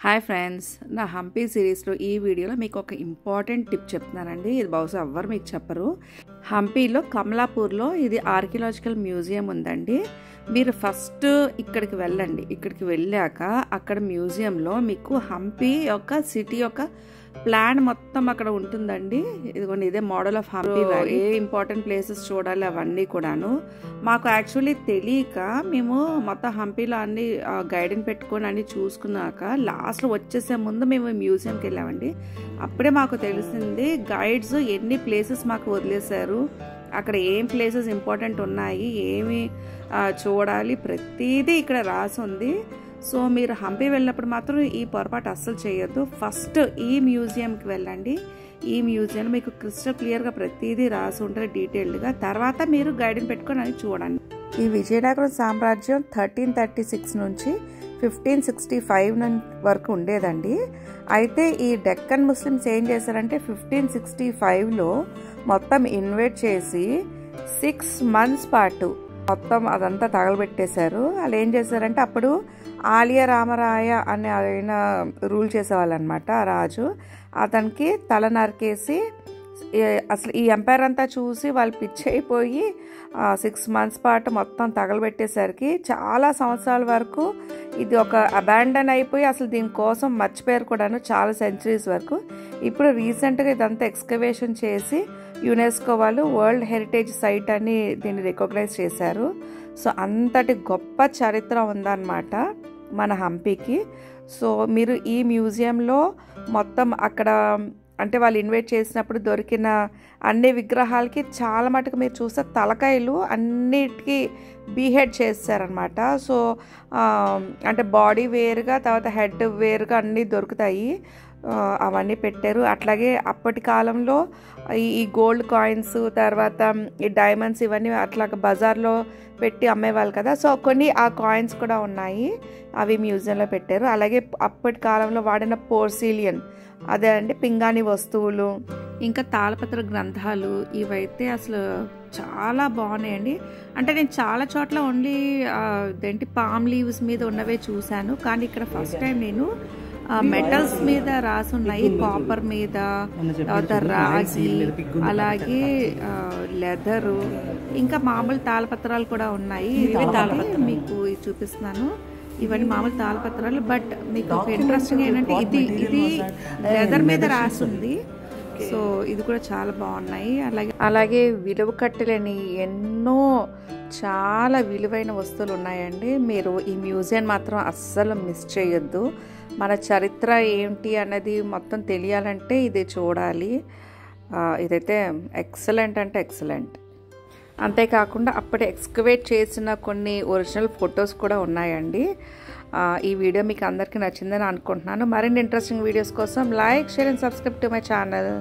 Hi friends, నా హంపీ సిరీస్లో ఈ వీడియోలో మీకు ఒక ఇంపార్టెంట్ టిప్ చెప్తున్నానండి. ఇది బహుశా ఎవ్వరు మీకు చెప్పరు. హంపీలో కమలాపూర్లో ఇది ఆర్కియలాజికల్ మ్యూజియం ఉందండి. మీరు ఫస్ట్ ఇక్కడికి వెళ్ళండి. ఇక్కడికి వెళ్ళాక అక్కడ మ్యూజియంలో మీకు హంపీ యొక్క సిటీ యొక్క ప్లాన్ మొత్తం అక్కడ ఉంటుందండి. ఇదిగోండి, ఇదే model of Hampi. A important places చూడాలి అవన్నీ కూడాను. మాకు యాక్చువల్లీ తెలియక మేము మొత్తం హంపీలో అన్ని గైడ్ని పెట్టుకొని అన్ని చూసుకున్నాక లాస్ట్లో వచ్చేసే ముందు మేము మ్యూజియంకి వెళ్ళామండి. అప్పుడే మాకు తెలిసింది గైడ్స్ ఎన్ని ప్లేసెస్ మాకు వదిలేశారు, అక్కడ ఏం ప్లేసెస్ ఇంపార్టెంట్ ఉన్నాయి, ఏమి చూడాలి, ప్రతిదీ ఇక్కడ రాసి ఉంది. సో మీరు హంపీ వెళ్ళినప్పుడు మాత్రం ఈ పొరపాటు అస్సలు చేయొద్దు. ఫస్ట్ ఈ మ్యూజియంకి వెళ్ళండి. ఈ మ్యూజియంలో మీకు క్రిస్టల్ క్లియర్గా ప్రతిదీ రాసి ఉంటుంది డీటెయిల్డ్గా. తర్వాత మీరు గైడ్ని పెట్టుకొని అని చూడండి. ఈ విజయనగరం సామ్రాజ్యం 1336 నుంచి 1565 వరకు ఉండేదండి. అయితే ఈ డెక్కన్ ముస్లిమ్స్ ఏం చేశారంటే 1565లో మొత్తం ఇన్వైట్ చేసి 6 months పాటు మొత్తం అదంతా తగలబెట్టేశారు. వాళ్ళు ఏం చేశారంటే అప్పుడు ఆలియా రామరాయ అని ఆయన రూల్ చేసేవాళ్ళు అనమాట. ఆ రాజు అతనికి తల నరికేసి అసలు ఈ ఎంపైర్ అంతా చూసి వాళ్ళు పిచ్చి అయిపోయి 6 months పాటు మొత్తం తగలబెట్టేసరికి చాలా సంవత్సరాల వరకు ఇది ఒక అబాండన్ అయిపోయి అసలు దీనికోసం మర్చిపోయారు కూడాను, చాలా సెంచరీస్ వరకు. ఇప్పుడు రీసెంట్గా ఇదంతా ఎక్స్కవేషన్ చేసి యునెస్కో వాళ్ళు వరల్డ్ హెరిటేజ్ సైట్ అని దీన్ని రికగ్నైజ్ చేశారు. సో అంతటి గొప్ప చరిత్ర ఉందన్నమాట మన హంపీకి. సో మీరు ఈ మ్యూజియంలో మొత్తం అక్కడ అంటే వాళ్ళు ఇన్వైట్ చేసినప్పుడు దొరికిన అన్ని విగ్రహాలకి చాలా మటుకు మీరు చూస్తే తలకాయలు అన్నిటికీ బీహెడ్ చేస్తారనమాట. సో అంటే బాడీ వేరుగా తర్వాత హెడ్ వేరుగా అన్నీ దొరుకుతాయి, అవన్నీ పెట్టారు. అట్లాగే అప్పటి కాలంలో ఈ గోల్డ్ కాయిన్స్ తర్వాత ఈ డైమండ్స్ ఇవన్నీ అట్లా బజార్లో పెట్టి అమ్మేవాళ్ళు కదా. సో కొన్ని ఆ కాయిన్స్ కూడా ఉన్నాయి, అవి మ్యూజియంలో పెట్టారు. అలాగే అప్పటి కాలంలో వాడిన పోర్సిలియన్, అదే అండి పింగాణి వస్తువులు, ఇంకా తాళపత్ర గ్రంథాలు, ఇవైతే అసలు చాలా బాగున్నాయండి. అంటే నేను చాలా చోట్ల ఓన్లీ ఏంటి పామ్ లీవ్స్ మీద ఉన్నవే చూశాను, కానీ ఇక్కడ ఫస్ట్ టైం నేను మెటల్స్ మీద రాసి ఉన్నాయి, కాపర్ మీద, తర్వాత రాగి, అలాగే లెదరు, ఇంకా మామూలు తాళపత్రాలు కూడా ఉన్నాయి. మీకు చూపిస్తున్నాను, ఇవన్నీ మామూలు తాళపత్రాలు. బట్ మీకు ఒక ఇంట్రెస్టింగ్ ఏంటంటే ఇది లెదర్ మీద రాసి ఉంది. సో ఇది కూడా చాలా బాగున్నాయి. అలాగే విలువ కట్టలేని ఎన్నో చాలా విలువైన వస్తువులు ఉన్నాయండి. మీరు ఈ మ్యూజియం మాత్రం అస్సలు మిస్ చేయొద్దు. మన చరిత్ర ఏంటి అన్నది మొత్తం తెలియాలంటే ఇది చూడాలి. ఇదైతే ఎక్సలెంట్ అంటే ఎక్సలెంట్. అంతేకాకుండా అప్పుడే ఎక్స్కవేట్ చేసిన కొన్ని ఒరిజినల్ ఫొటోస్ కూడా ఉన్నాయండి. ఈ వీడియో మీకు అందరికీ నచ్చిందని అనుకుంటున్నాను. మరిన్ని ఇంట్రెస్టింగ్ వీడియోస్ కోసం like, share and subscribe to my channel.